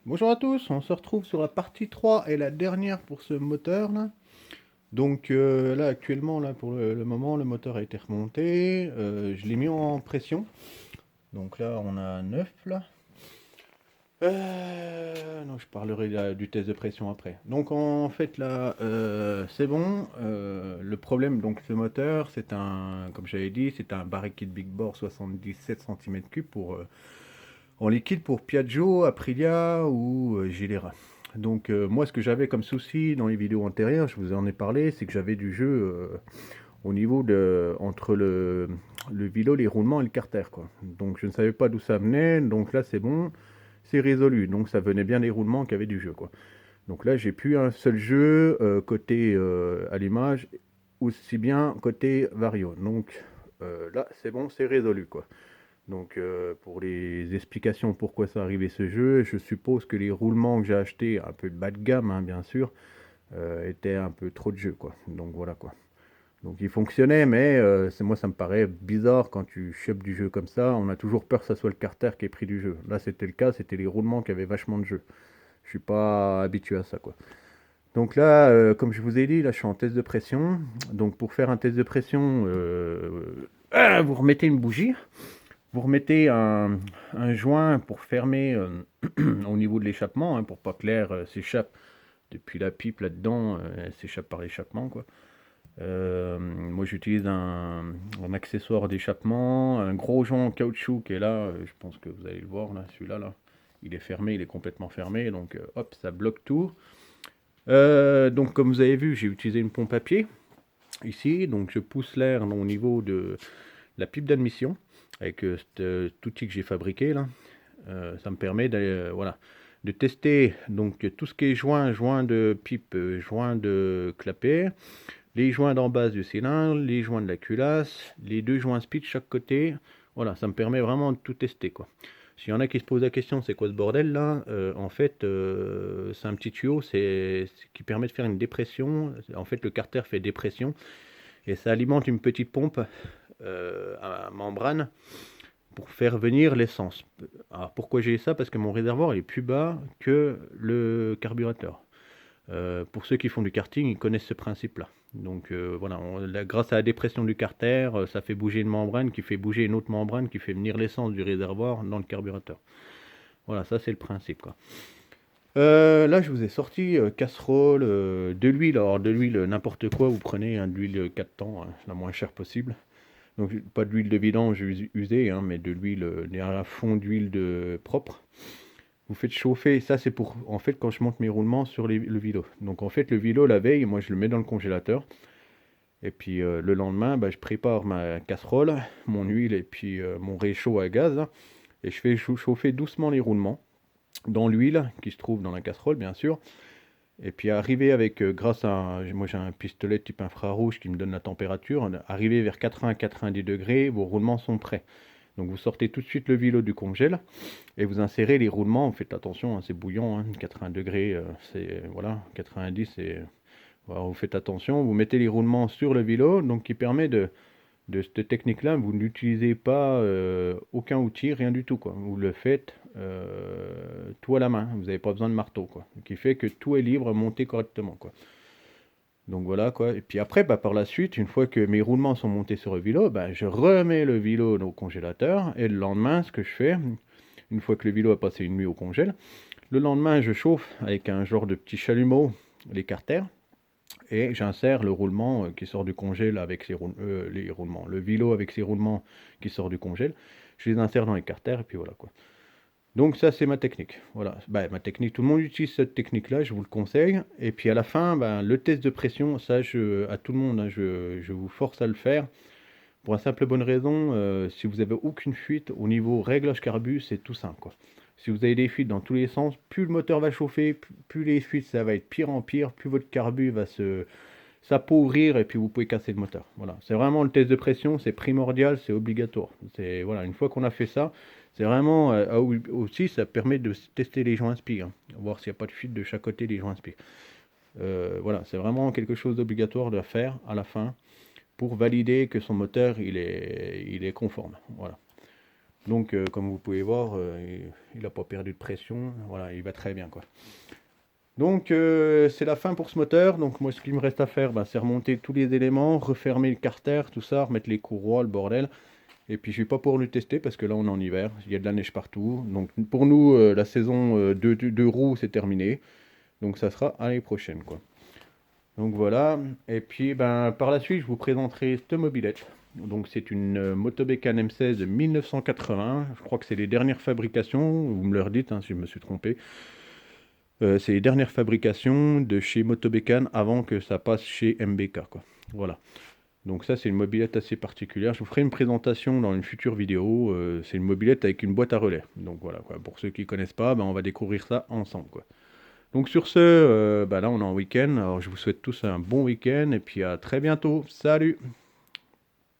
Bonjour à tous, on se retrouve sur la partie 3 et la dernière pour ce moteur là. Donc là actuellement là pour le moment le moteur a été remonté, je l'ai mis en pression. Donc là on a 9 là. Non, je parlerai du test de pression après. Donc en fait là c'est bon. Le problème donc ce moteur c'est un, comme j'avais dit, c'est un Barricade Big Bore 77 cm3 pour en liquide pour Piaggio, Aprilia ou Gilera. Donc moi ce que j'avais comme souci dans les vidéos antérieures, je vous en ai parlé, c'est que j'avais du jeu au niveau de entre le vélo, les roulements et le carter quoi. Donc je ne savais pas d'où ça venait, donc là c'est bon, c'est résolu. Donc ça venait bien des roulements qui avaient du jeu quoi. Donc là j'ai plus un seul jeu côté allumage, aussi bien côté vario. Donc là c'est bon, c'est résolu quoi. Donc pour les explications pourquoi ça arrivait ce jeu, je suppose que les roulements que j'ai achetés, un peu bas de gamme hein, bien sûr, étaient un peu trop de jeu quoi. Donc voilà quoi. Donc il fonctionnait, mais moi ça me paraît bizarre quand tu chopes du jeu comme ça. On a toujours peur que ça soit le carter qui ait pris du jeu. Là c'était le cas, c'était les roulements qui avaient vachement de jeu. Je suis pas habitué à ça quoi. Donc là, comme je vous ai dit, là je suis en test de pression. Donc pour faire un test de pression, vous remettez une bougie. Vous remettez un joint pour fermer au niveau de l'échappement, hein, pour pas que l'air s'échappe depuis la pipe là-dedans, elle s'échappe par l'échappement quoi. Moi j'utilise un accessoire d'échappement, un gros joint en caoutchouc qui est là, je pense que vous allez le voir là, celui-là là. Il est fermé, il est complètement fermé, donc hop, ça bloque tout. Donc comme vous avez vu, j'ai utilisé une pompe à pied ici, donc je pousse l'air au niveau de la pipe d'admission avec cet outil que j'ai fabriqué là. Ça me permet voilà, de tester donc tout ce qui est joint de pipe, joint de clapet, les joints d'en base du cylindre, les joints de la culasse, les deux joints speed de chaque côté. Voilà, ça me permet vraiment de tout tester quoi. S'il y en a qui se posent la question, c'est quoi ce bordel là, en fait, c'est un petit tuyau qui permet de faire une dépression. En fait, le carter fait dépression et ça alimente une petite pompe à membrane pour faire venir l'essence. Alors pourquoi j'ai ça? Parce que mon réservoir est plus bas que le carburateur. Pour ceux qui font du karting, ils connaissent ce principe-là. Donc voilà, grâce à la dépression du carter, ça fait bouger une membrane qui fait bouger une autre membrane qui fait venir l'essence du réservoir dans le carburateur. Voilà, ça c'est le principe quoi. Là, je vous ai sorti casserole, de l'huile. Alors, de l'huile, n'importe quoi, vous prenez de l'huile 4 temps, hein, la moins chère possible. Donc pas de l'huile de vidange usée, hein, mais de l'huile, à fond d'huile propre. Vous faites chauffer, ça c'est pour, en fait, quand je monte mes roulements sur le vélo. Donc en fait, le vélo, la veille, moi je le mets dans le congélateur. Et puis le lendemain, bah, je prépare ma casserole, mon huile et puis mon réchaud à gaz, hein. Et je fais chauffer doucement les roulements dans l'huile qui se trouve dans la casserole, bien sûr. Et puis arriver avec, grâce à, moi j'ai un pistolet type infrarouge qui me donne la température, arriver vers 80-90 degrés, vos roulements sont prêts. Donc vous sortez tout de suite le vélo du congèle et vous insérez les roulements. Vous faites attention, hein, c'est bouillant, hein, 80 degrés, c'est voilà, 90, c'est, voilà, vous faites attention. Vous mettez les roulements sur le vélo, donc qui permet de cette technique-là, vous n'utilisez pas aucun outil, rien du tout quoi. Vous le faites tout à la main. Vous n'avez pas besoin de marteau quoi. Ce qui fait que tout est libre, monté correctement quoi. Donc voilà quoi. Et puis après, bah, par la suite, une fois que mes roulements sont montés sur le vélo, bah, je remets le vélo au congélateur. Et le lendemain, ce que je fais, une fois que le vélo a passé une nuit au congèle, le lendemain, je chauffe avec un genre de petit chalumeau les carters. Et j'insère le roulement qui sort du congèle avec les roulements. Le vélo avec ses roulements qui sort du congèle. Je les insère dans les carters et puis voilà quoi. Donc ça c'est ma technique. Voilà, bah, ma technique, tout le monde utilise cette technique-là, je vous le conseille. Et puis à la fin, bah, le test de pression, ça à tout le monde, hein, je vous force à le faire. Pour la simple et bonne raison, si vous avez aucune fuite au niveau réglage carbu, c'est tout simple quoi. Si vous avez des fuites dans tous les sens, plus le moteur va chauffer, plus les fuites ça va être pire en pire, plus votre carbu va s'appauvrir et puis vous pouvez casser le moteur. Voilà, c'est vraiment le test de pression, c'est primordial, c'est obligatoire. C'est voilà, une fois qu'on a fait ça, c'est vraiment aussi ça permet de tester les joints spi, hein, voir s'il n'y a pas de fuite de chaque côté des joints spi. Voilà, c'est vraiment quelque chose d'obligatoire de faire à la fin pour valider que son moteur il est conforme. Voilà. Donc, comme vous pouvez voir, il n'a pas perdu de pression. Voilà, il va très bien, quoi. Donc, c'est la fin pour ce moteur. Donc, moi, ce qu'il me reste à faire, ben, c'est remonter tous les éléments, refermer le carter, tout ça, remettre les courroies, le bordel. Et puis, je suis pas pour le tester parce que là, on est en hiver. Il y a de la neige partout. Donc, pour nous, la saison de roues, c'est terminé. Donc, ça sera à l'année prochaine, quoi. Donc voilà, et puis ben, par la suite, je vous présenterai cette mobilette. Donc c'est une Moto Bécane M16 de 1980. Je crois que c'est les dernières fabrications, vous me le redites hein, si je me suis trompé. C'est les dernières fabrications de chez Moto Bécane avant que ça passe chez MBK, quoi. Voilà. Donc ça, c'est une mobilette assez particulière. Je vous ferai une présentation dans une future vidéo. C'est une mobilette avec une boîte à relais. Donc voilà, quoi. Pour ceux qui ne connaissent pas, ben, on va découvrir ça ensemble, quoi. Donc sur ce, bah là on est en week-end. Alors je vous souhaite tous un bon week-end et puis à très bientôt. Salut!